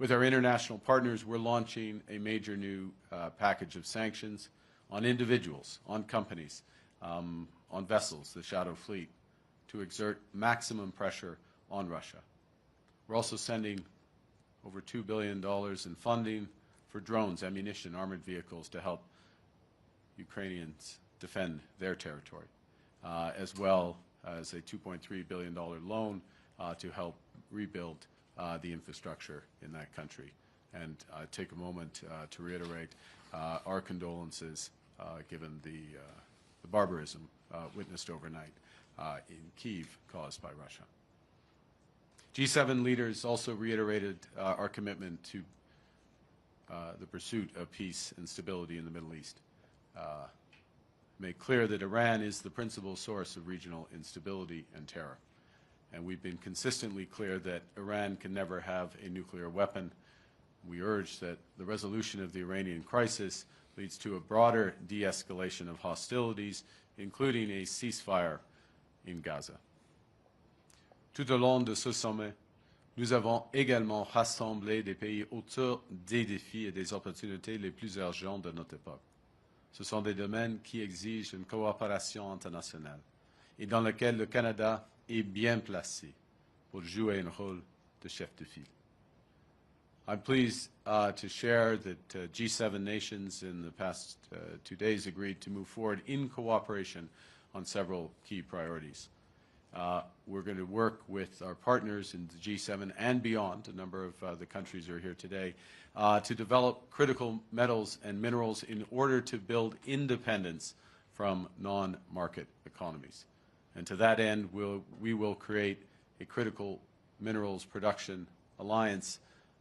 With our international partners, we're launching a major new package of sanctions on individuals, on companies, on vessels, the Shadow Fleet, to exert maximum pressure on Russia. We're also sending over $2 billion in funding for drones, ammunition, armored vehicles to help Ukrainians defend their territory, as well as a $2.3 billion loan to help rebuild the infrastructure in that country. And take a moment to reiterate our condolences given the barbarism witnessed overnight in Kyiv caused by Russia. G7 leaders also reiterated our commitment to the pursuit of peace and stability in the Middle East. Made clear that Iran is the principal source of regional instability and terror. And we've been consistently clear that Iran can never have a nuclear weapon. We urge that the resolution of the Iranian crisis leads to a broader de-escalation of hostilities, including a ceasefire in Gaza. Tout au long de ce sommet, nous avons également rassemblé des pays autour des défis et des opportunités les plus urgents de notre époque. Ce sont des domaines qui exigent une coopération internationale et dans lesquels le Canada est bien placé pour jouer un rôle de chef de file. I'm pleased to share that G7 nations in the past 2 days agreed to move forward in cooperation on several key priorities. We're going to work with our partners in the G7 and beyond, a number of the countries who are here today, to develop critical metals and minerals in order to build independence from non-market economies. And to that end, we will create a critical minerals production alliance,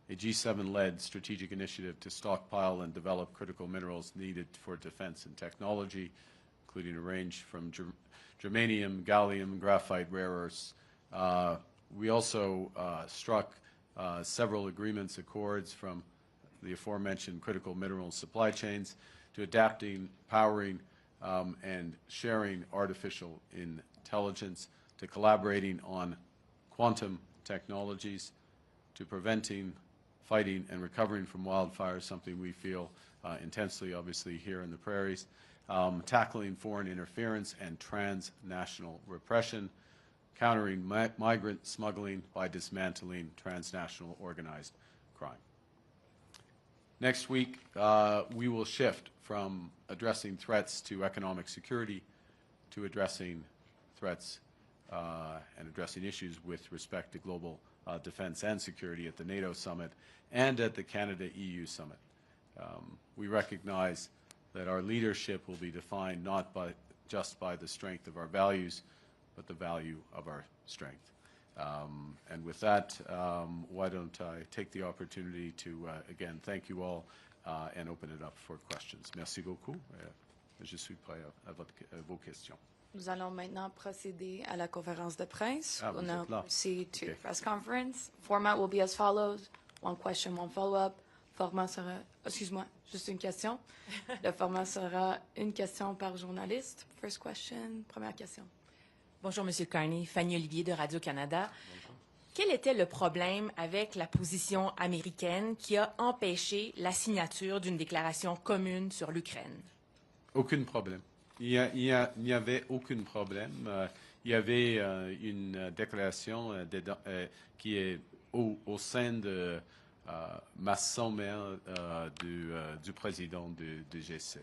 a G7-led strategic initiative to stockpile and develop critical minerals needed for defense and technology, including a range from germanium, gallium, graphite, rare earths. We also struck several agreements, accords from the aforementioned critical mineral supply chains to adapting, powering, and sharing artificial intelligence, to collaborating on quantum technologies, to preventing, fighting, and recovering from wildfires, something we feel intensely, obviously, here in the prairies, tackling foreign interference and transnational repression, countering migrant smuggling by dismantling transnational organized crime. Next week, we will shift from addressing threats to economic security to addressing threats and addressing issues with respect to global defense and security at the NATO summit and at the Canada-EU summit. We recognize that our leadership will be defined not just by the strength of our values, but the value of our strength. And with that, why don't I take the opportunity to, again, thank you all and open it up for questions. Merci beaucoup. Je suis prêt à vos questions. Nous allons maintenant procéder à la conférence de presse. We'll now proceed to press conference. Format will be as follows. One question, one follow-up. Format sera... Excuse-moi, juste une question. Le format sera une question par journaliste. First question, première question. Bonjour, M. Carney. Fanny Olivier de Radio-Canada. Quel était le problème avec la position américaine qui a empêché la signature d'une déclaration commune sur l'Ukraine? Aucun problème. Il n'y avait aucun problème. Il y avait une déclaration qui est au sein de ma sommaire du président du G7.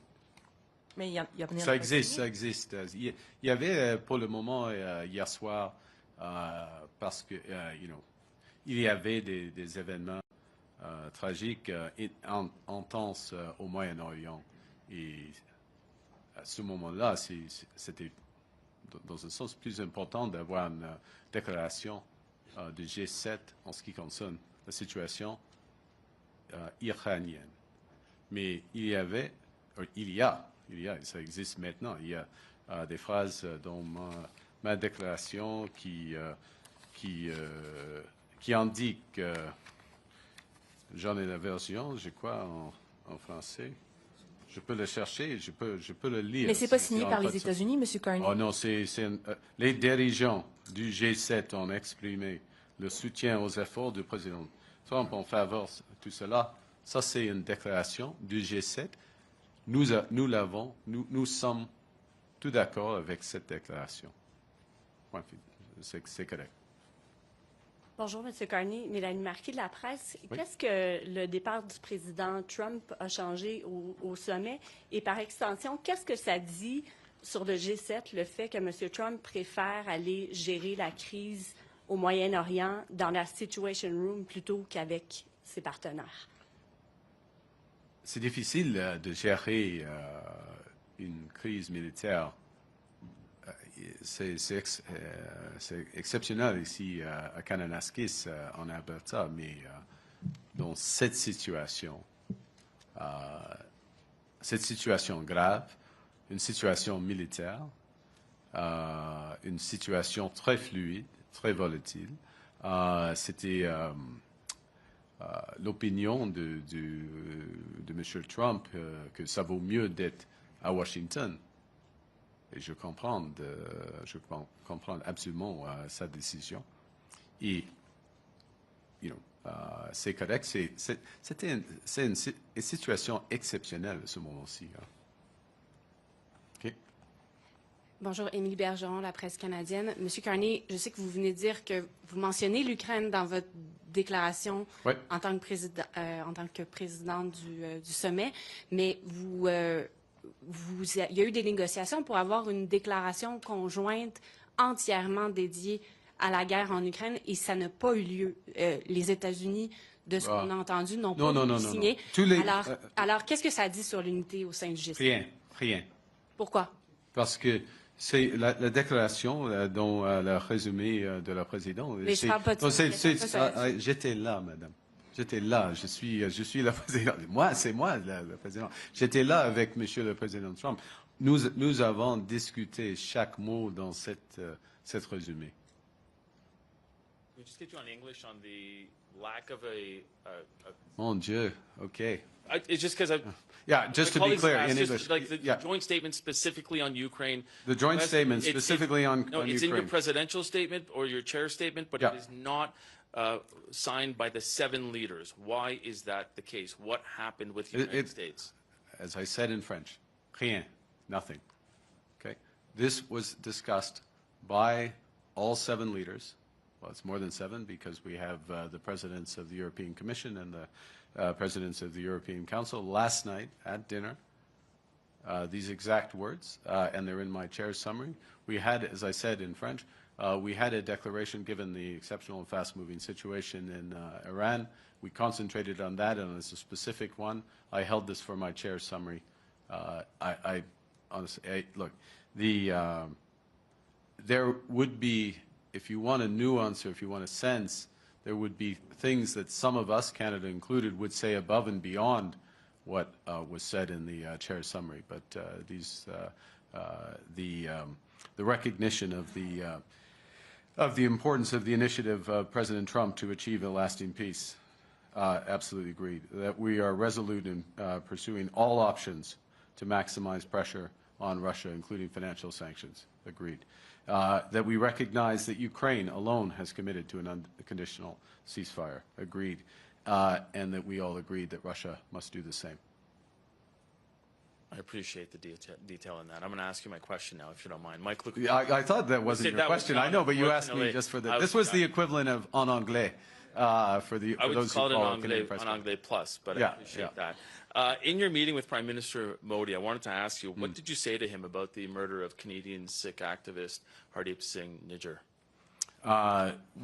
Mais il y a ça existe. Il y avait pour le moment hier soir parce que il y avait des événements tragiques intenses au Moyen-Orient et à ce moment-là, c'était dans un sens plus important d'avoir une déclaration du G7 en ce qui concerne la situation iranienne. Mais il y a, ça existe maintenant, il y a des phrases dans ma déclaration qui indiquent, j'en ai la version, je crois, en français. Je peux le chercher, je peux le lire. Mais ce n'est pas signé par les États-Unis, M. Carney? Oh non, les dirigeants du G7 ont exprimé le soutien aux efforts du président Trump en faveur de tout cela. Ça, c'est une déclaration du G7. Nous sommes tout d'accord avec cette déclaration. C'est correct. Bonjour, M. Carney. Mélanie Marquis de la presse. Oui. Qu'est-ce que le départ du président Trump a changé au sommet? Et par extension, qu'est-ce que ça dit sur le G7, le fait que M. Trump préfère aller gérer la crise au Moyen-Orient dans la Situation Room plutôt qu'avec ses partenaires? C'est difficile de gérer une crise militaire. C'est exceptionnel ici à Kananaskis, en Alberta, mais dans cette situation grave, une situation militaire, une situation très fluide, très volatile, c'était l'opinion de M. Trump que ça vaut mieux d'être à Washington. Et je comprends absolument sa décision. Et, c'est correct. C'est une situation exceptionnelle à ce moment-ci. Hein. OK. Bonjour, Émilie Bergeron, la presse canadienne. Monsieur Carney, je sais que vous venez de dire que vous mentionnez l'Ukraine dans votre déclaration Oui. en tant que présidente du sommet, mais il y a eu des négociations pour avoir une déclaration conjointe entièrement dédiée à la guerre en Ukraine et ça n'a pas eu lieu. Les États-Unis, de ce qu'on a entendu, n'ont pas signé. Alors, qu'est-ce que ça dit sur l'unité au sein du G7? Rien. Pourquoi? Parce que c'est la déclaration dont le résumé de la présidente. Mais je parle pas de ça. J'étais là, madame. J'étais là. Je suis la présidente. C'est moi la présidente. J'étais là avec Monsieur le Président Trump. Nous avons discuté chaque mot dans cette résumé. We just get you on English on the lack of a Mon Dieu. Okay. it's just because Yeah, just to be clear, in English. like the joint statement specifically on Ukraine. The joint statement It's specifically on it's in your Ukraine. presidential statement or your chair statement, but Yeah. it is not signed by the 7 leaders. Why is that the case? What happened with the United States? As I said in French, rien, nothing. Okay? This was discussed by all 7 leaders. Well, it's more than 7 because we have the presidents of the European Commission and the presidents of the European Council last night at dinner. These exact words, and they're in my chair's summary. We had, as I said in French, we had a declaration given the exceptional and fast-moving situation in Iran. We concentrated on that, and it's a specific one. I held this for my chair's summary. I honestly, look, there would be, if you want a nuance or if you want a sense, there would be things that some of us, Canada included, would say above and beyond what was said in the chair's summary. But the recognition of the importance of the initiative of President Trump to achieve a lasting peace, absolutely agreed. That we are resolute in pursuing all options to maximize pressure on Russia, including financial sanctions, agreed. That we recognize that Ukraine alone has committed to an unconditional ceasefire, agreed. And that we all agreed that Russia must do the same. I appreciate the detail in that. I'm going to ask you my question now, if you don't mind. Mike, look. I thought that wasn't your question. I know, but you asked me just for the. This was the equivalent of en anglais for those who follow Canadian press. I would call it en anglais plus, but I appreciate that. In your meeting with Prime Minister Modi, I wanted to ask you, what did you say to him about the murder of Canadian Sikh activist Hardeep Singh Nijjar?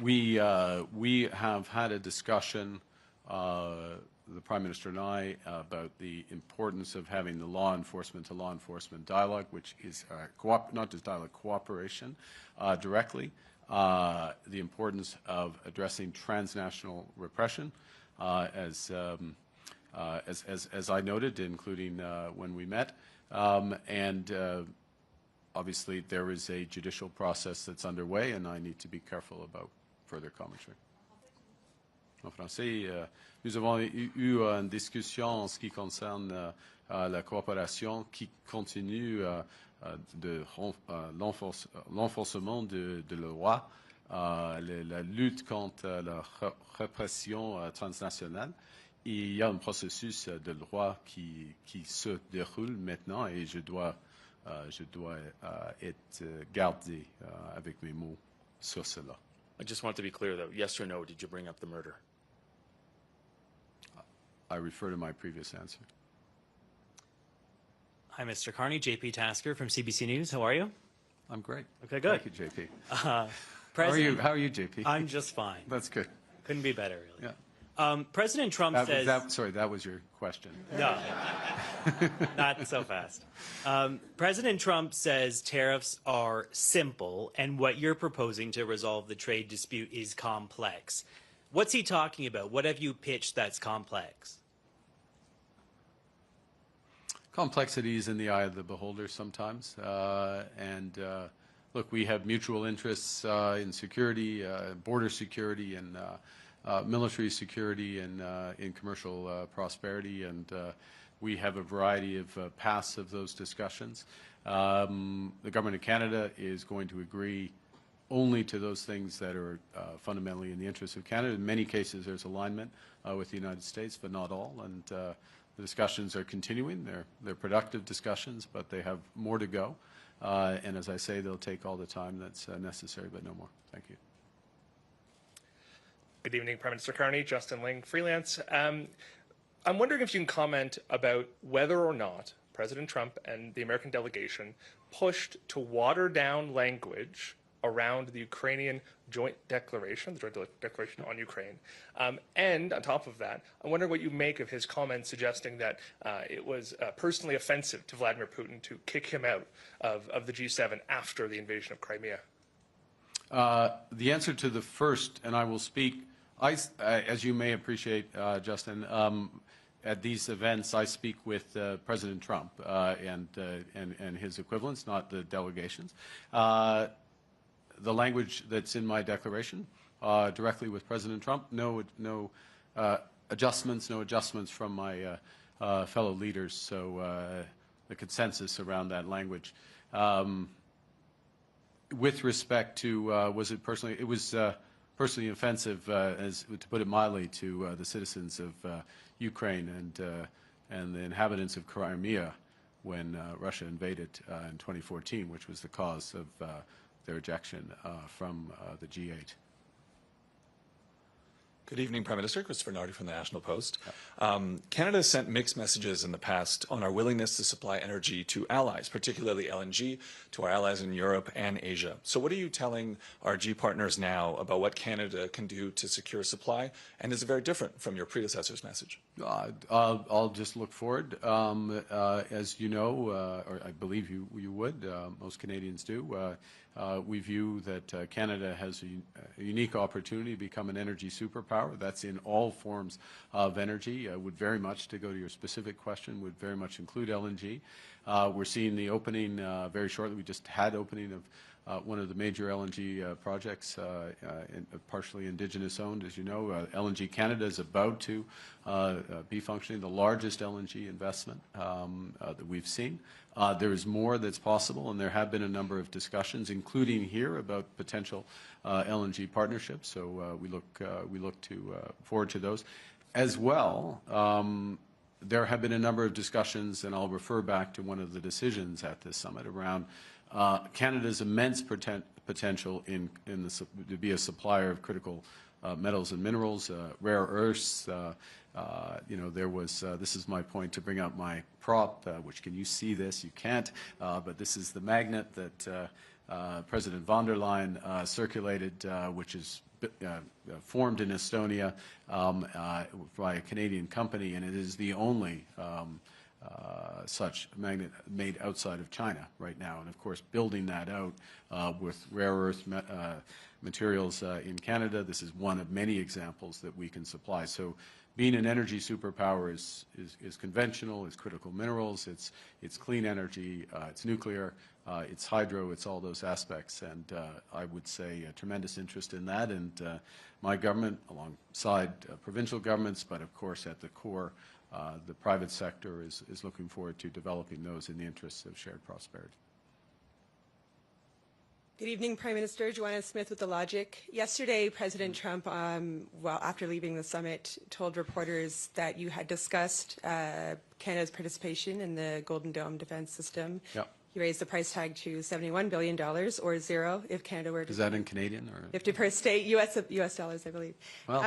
We have had a discussion, the Prime Minister and I, about the importance of having the law enforcement to law enforcement dialogue, which is not just dialogue, cooperation directly. The importance of addressing transnational repression, as I noted, including when we met, and obviously there is a judicial process that's underway, and I need to be careful about further commentary. En français, nous avons eu une discussion en ce qui concerne la coopération qui continue de l'enforcement de la loi la lutte contre la répression transnationale. Et il y a un processus de loi qui se déroule maintenant et je dois être gardé avec mes mots sur cela. I just want to be clear, though. Yes or no, did you bring up the murder? I refer to my previous answer. Hi, Mr. Carney. JP Tasker from CBC News. How are you? I'm great. Okay, good. Thank you, JP. President, How are you, JP? I'm just fine. That's good. Couldn't be better, really. Yeah. President Trump says... sorry, that was your question. No, not so fast. President Trump says tariffs are simple and what you're proposing to resolve the trade dispute is complex. What's he talking about? What have you pitched that's complex? Complexity is in the eye of the beholder sometimes. Look, we have mutual interests in security, border security, and military security, and in commercial prosperity, and we have a variety of paths of those discussions. The Government of Canada is going to agree only to those things that are fundamentally in the interest of Canada. In many cases, there's alignment with the United States, but not all. And the discussions are continuing. They're productive discussions, but they have more to go. And as I say, they'll take all the time that's necessary, but no more. Thank you. Good evening, Prime Minister Carney. Justin Ling, freelance. I'm wondering if you can comment about whether or not President Trump and the American delegation pushed to water down language around the Ukrainian joint declaration, the joint declaration on Ukraine. And on top of that, I wonder what you make of his comments suggesting that it was personally offensive to Vladimir Putin to kick him out of the G7 after the invasion of Crimea. The answer to the first, and I will speak, as you may appreciate, Justin, at these events, I speak with President Trump and his equivalents, not the delegations. The language that's in my declaration, directly with President Trump, no adjustments from my fellow leaders. So the consensus around that language. With respect to was it personally? It was personally offensive, as to put it mildly, to the citizens of Ukraine and the inhabitants of Crimea when Russia invaded in 2014, which was the cause of their ejection from the G8. Good evening, Prime Minister. Christopher Nardi from the National Post. Canada has sent mixed messages in the past on our willingness to supply energy to allies, particularly LNG, to our allies in Europe and Asia. So what are you telling our G partners now about what Canada can do to secure supply? And is it very different from your predecessor's message? I'll just look forward. As you know, or I believe you would, most Canadians do, we view that Canada has a unique opportunity to become an energy superpower. That's in all forms of energy. Would very much, to go to your specific question, would very much include LNG. We're seeing the opening very shortly. We just had opening of one of the major LNG projects, partially Indigenous owned, as you know. LNG Canada is about to be functioning, the largest LNG investment that we've seen. There is more that's possible, and there have been a number of discussions, including here, about potential LNG partnerships. So we look forward to those. As well, there have been a number of discussions, and I'll refer back to one of the decisions at this summit around Canada's immense potential to be a supplier of critical metals and minerals, rare earths. There was, this is my point, to bring out my prop, which can you see this? You can't, but this is the magnet that President von der Leyen circulated, which is formed in Estonia by a Canadian company, and it is the only such magnet made outside of China right now. And of course, building that out with rare earth materials in Canada, this is one of many examples that we can supply. So being an energy superpower is conventional, it's critical minerals, it's clean energy, it's nuclear, it's hydro, it's all those aspects. And I would say a tremendous interest in that. And my government, alongside provincial governments, but of course at the core, the private sector is looking forward to developing those in the interests of shared prosperity. Good evening, Prime Minister. Joanna Smith with The Logic. Yesterday, President Trump, after leaving the summit, told reporters that you had discussed Canada's participation in the Golden Dome defense system. Yep. He raised the price tag to $71 billion, or zero, if Canada were to... Is that in Canadian? Or? If to per state, US dollars, I believe. Well,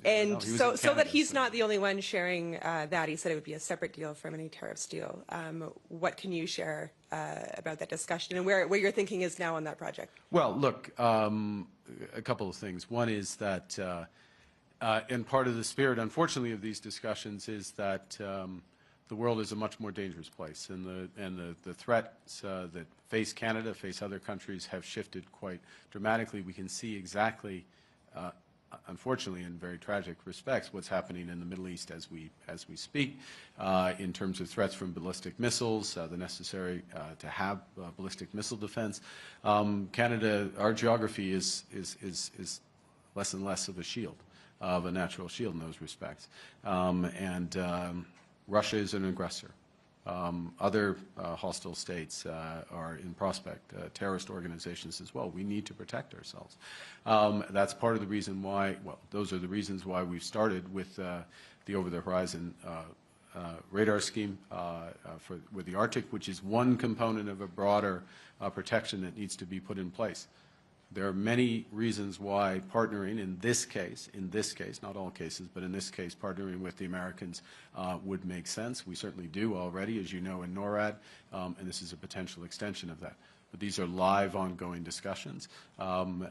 and so that he's not the only one sharing that. He said it would be a separate deal from any tariffs deal. What can you share about that discussion and where your thinking is now on that project? Well, look, a couple of things. One is that, and part of the spirit, unfortunately, of these discussions is that the world is a much more dangerous place, and the threats that face Canada, face other countries, have shifted quite dramatically. We can see exactly, unfortunately, in very tragic respects, what's happening in the Middle East as we speak, in terms of threats from ballistic missiles, the necessary to have ballistic missile defense. Canada, our geography is less and less of a shield, of a natural shield in those respects, Russia is an aggressor. Other hostile states are in prospect, terrorist organizations as well. We need to protect ourselves. That's part of the reason why, well, those are the reasons why we've started with the over-the-horizon radar scheme with the Arctic, which is one component of a broader protection that needs to be put in place. There are many reasons why partnering in this case, not all cases, but in this case, partnering with the Americans would make sense. We certainly do already, as you know, in NORAD, and this is a potential extension of that. But these are live, ongoing discussions, you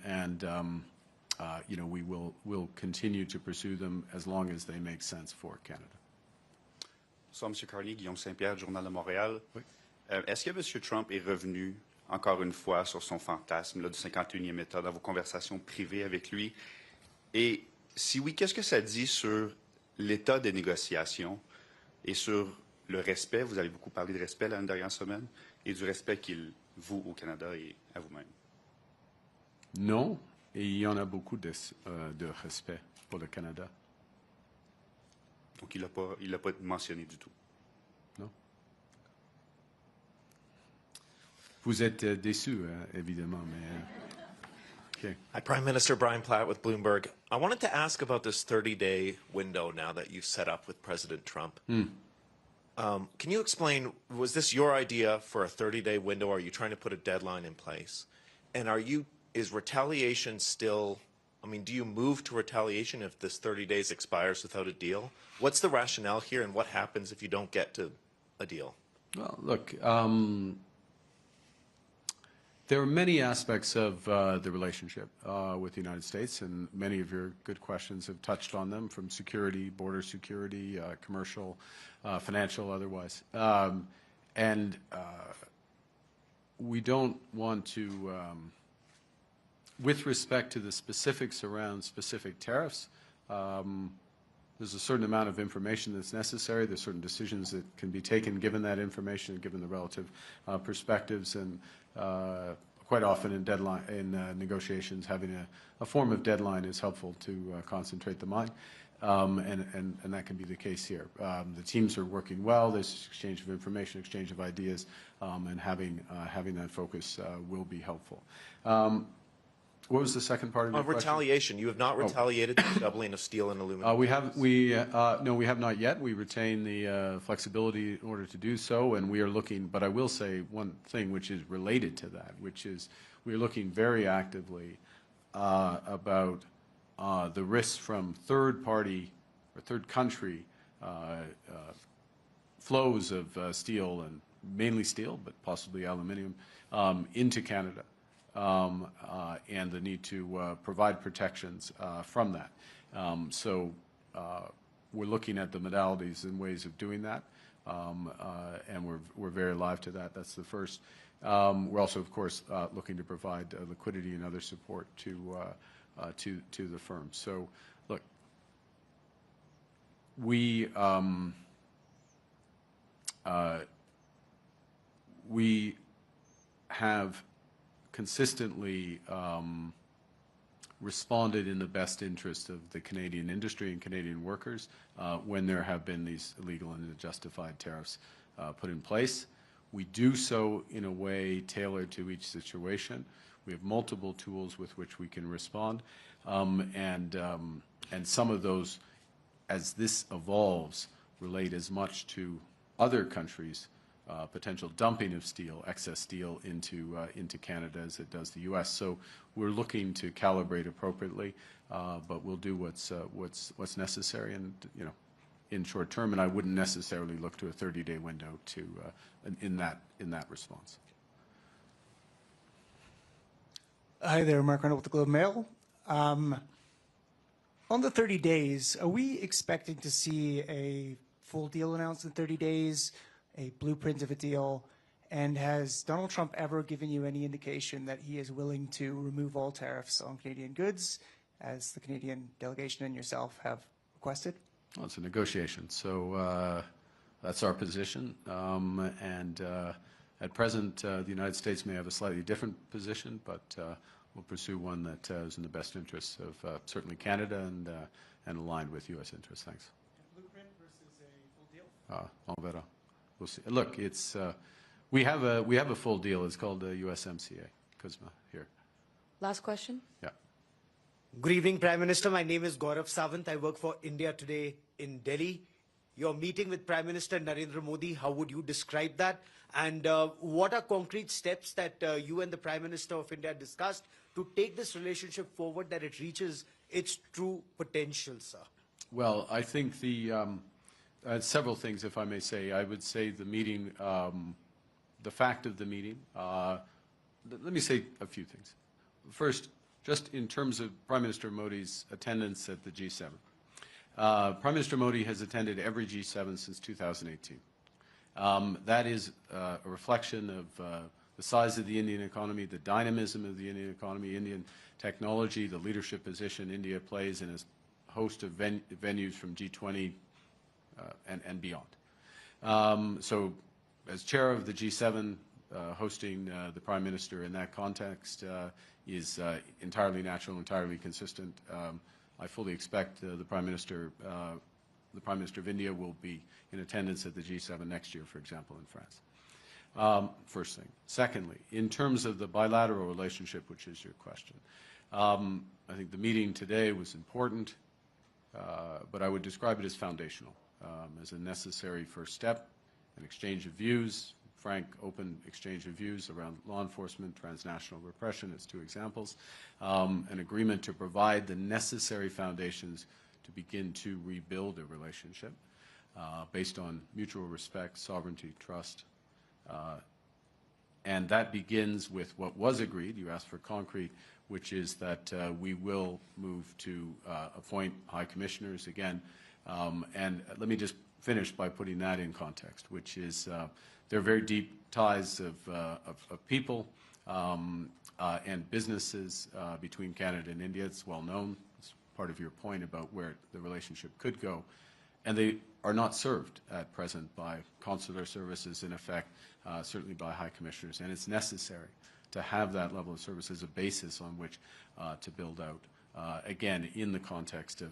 know, we'll continue to pursue them as long as they make sense for Canada. Bonsoir, M. Carney, Guillaume Saint-Pierre, Journal de Montréal. Oui. Est-ce que M. Trump est revenu encore une fois sur son fantasme là, du 51e État dans vos conversations privées avec lui? Et si oui, qu'est-ce que ça dit sur l'état des négociations et sur le respect? Vous avez beaucoup parlé de respect la dernière semaine et du respect qu'il voue au Canada et à vous-même. Non, et il y en a beaucoup de respect pour le Canada. Donc il l'a pas mentionné du tout. Non. Vous êtes déçu, évidemment, mais... Okay. Hi, Prime Minister Brian Platt with Bloomberg. I wanted to ask about this 30-day window now that you've set up with President Trump. Can you explain, was this your idea for a 30-day window? Are you trying to put a deadline in place? And is retaliation still, I mean, do you move to retaliation if this 30 days expires without a deal? What's the rationale here, and what happens if you don't get to a deal? Well, look, there are many aspects of the relationship with the United States, and many of your good questions have touched on them, from security, border security, commercial, financial, otherwise. We don't want to, with respect to the specifics around specific tariffs, there's a certain amount of information that's necessary. There's certain decisions that can be taken given that information, given the relative perspectives, and quite often in negotiations, having a form of deadline is helpful to concentrate the mind, and that can be the case here. The teams are working well. There's exchange of information, exchange of ideas, and having that focus will be helpful. What was the second part of your question? Retaliation. You have not retaliated to the doubling of steel and aluminum. No, we have not yet. We retain the flexibility in order to do so, and we are looking, but I will say one thing which is related to that, which is we are looking very actively about the risks from third-party or third-country flows of steel, and mainly steel, but possibly aluminum, into Canada. And the need to provide protections from that. So we're looking at the modalities and ways of doing that, and we're very alive to that. That's the first. We're also, of course, looking to provide liquidity and other support to the firm. So, look, we have consistently responded in the best interest of the Canadian industry and Canadian workers when there have been these illegal and unjustified tariffs put in place. We do so in a way tailored to each situation. We have multiple tools with which we can respond, and some of those, as this evolves, relate as much to other countries' potential dumping of steel, excess steel into Canada as it does the U.S. So we're looking to calibrate appropriately, but we'll do what's necessary, and in short term. And I wouldn't necessarily look to a 30-day window to in that response. Hi there, Mark Carney with the Globe and Mail. On the 30 days, are we expecting to see a full deal announced in 30 days, a blueprint of a deal? And has Donald Trump ever given you any indication that he is willing to remove all tariffs on Canadian goods, as the Canadian delegation and yourself have requested? Well, it's a negotiation, so that's our position. At present, the United States may have a slightly different position, but we'll pursue one that is in the best interests of certainly Canada and aligned with U.S. interests. Thanks. Blueprint versus a full deal? On verra. We'll see. Look, it's we have a full deal. It's called USMCA. Kuzma here. Last question. Yeah. Good evening, Prime Minister. My name is Gaurav Sawant. I work for India Today in Delhi. Your meeting with Prime Minister Narendra Modi, how would you describe that? And what are concrete steps that you and the Prime Minister of India discussed to take this relationship forward, that it reaches its true potential, sir? Well, I think several things, if I may say. I would say the meeting, the fact of the meeting. Let me say a few things. First, just in terms of Prime Minister Modi's attendance at the G7. Prime Minister Modi has attended every G7 since 2018. That is a reflection of the size of the Indian economy, the dynamism of the Indian economy, Indian technology, the leadership position India plays in a host of venues from G20 and beyond. So as chair of the G7, hosting the Prime Minister in that context is entirely natural, entirely consistent. I fully expect the Prime Minister of India will be in attendance at the G7 next year, for example, in France. First thing. Secondly, in terms of the bilateral relationship, which is your question, I think the meeting today was important, but I would describe it as foundational, as a necessary first step, an exchange of views, frank, open exchange of views around law enforcement, transnational repression as two examples, an agreement to provide the necessary foundations to begin to rebuild a relationship based on mutual respect, sovereignty, trust. And that begins with what was agreed, you asked for concrete, which is that we will move to appoint high commissioners again. And let me just finish by putting that in context, which is there are very deep ties of people and businesses between Canada and India. It's well known. It's part of your point about where the relationship could go. And they are not served at present by consular services, in effect, certainly by high commissioners. And it's necessary to have that level of service as a basis on which to build out, again, in the context of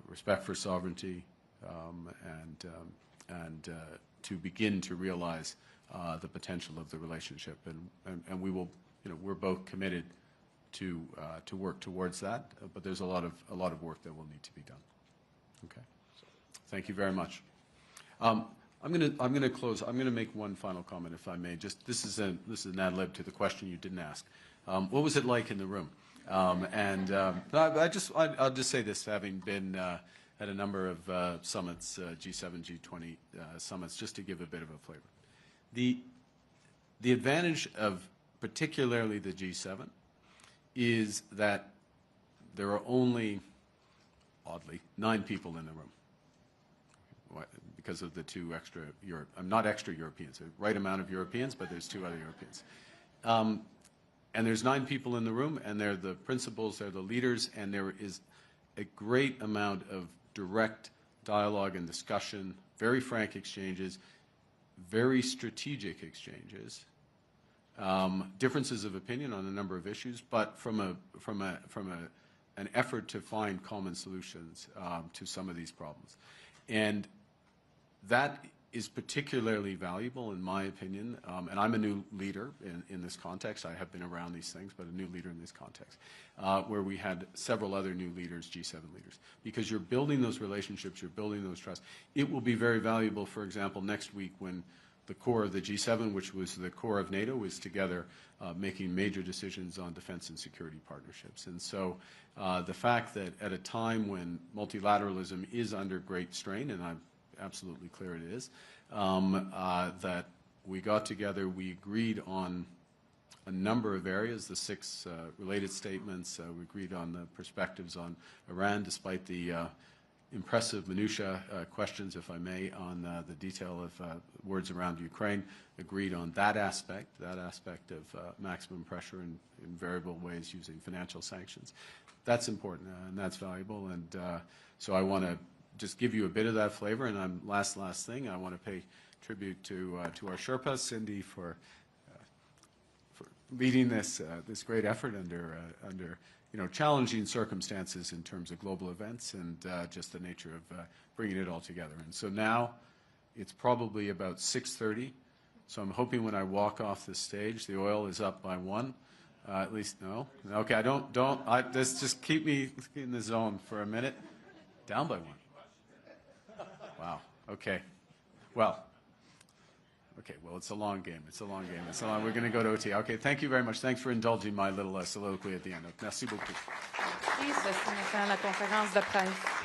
respect for sovereignty and to begin to realize the potential of the relationship. And we will, we're both committed to work towards that, but there's a lot of work that will need to be done. Okay. Thank you very much. I'm going to close. I'm going to make one final comment, if I may. Just this is an ad lib to the question you didn't ask. What was it like in the room? I'll just say this, having been at a number of summits, G7, G20 summits, just to give a bit of a flavor. The advantage of particularly the G7 is that there are only, oddly, 9 people in the room because of the 2 extra not extra Europeans, the right amount of Europeans, but there's 2 other Europeans. And there's 9 people in the room, and they're the principals, they're the leaders, and there is a great amount of direct dialogue and discussion, very frank exchanges, very strategic exchanges, differences of opinion on a number of issues, but from an effort to find common solutions to some of these problems. And that is particularly valuable, in my opinion, and I'm a new leader in this context. I have been around these things, but a new leader in this context, where we had several other new leaders, G7 leaders, because you're building those relationships, you're building those trusts. It will be very valuable, for example, next week when the core of the G7, which was the core of NATO, is together making major decisions on defense and security partnerships. And so the fact that at a time when multilateralism is under great strain, and I'm absolutely clear it is, that we got together, we agreed on a number of areas, the 6 related statements, we agreed on the perspectives on Iran, despite the impressive minutia questions, if I may, on the detail of words around Ukraine, agreed on that aspect of maximum pressure in variable ways using financial sanctions. That's important and that's valuable, and so I want to just give you a bit of that flavor, and last thing, I want to pay tribute to our Sherpa, Cindy, for leading this great effort under challenging circumstances in terms of global events and just the nature of bringing it all together. And so now it's probably about 6:30. So I'm hoping when I walk off the stage, the oil is up by 1. At least no. Okay, just keep me in the zone for a minute. Down by 1. Wow. Okay. Well, it's a long game. We're going to go to OT. Okay, thank you very much. Thanks for indulging my little soliloquy at the end. Merci beaucoup. Merci. Ceci met fin à la conférence de presse.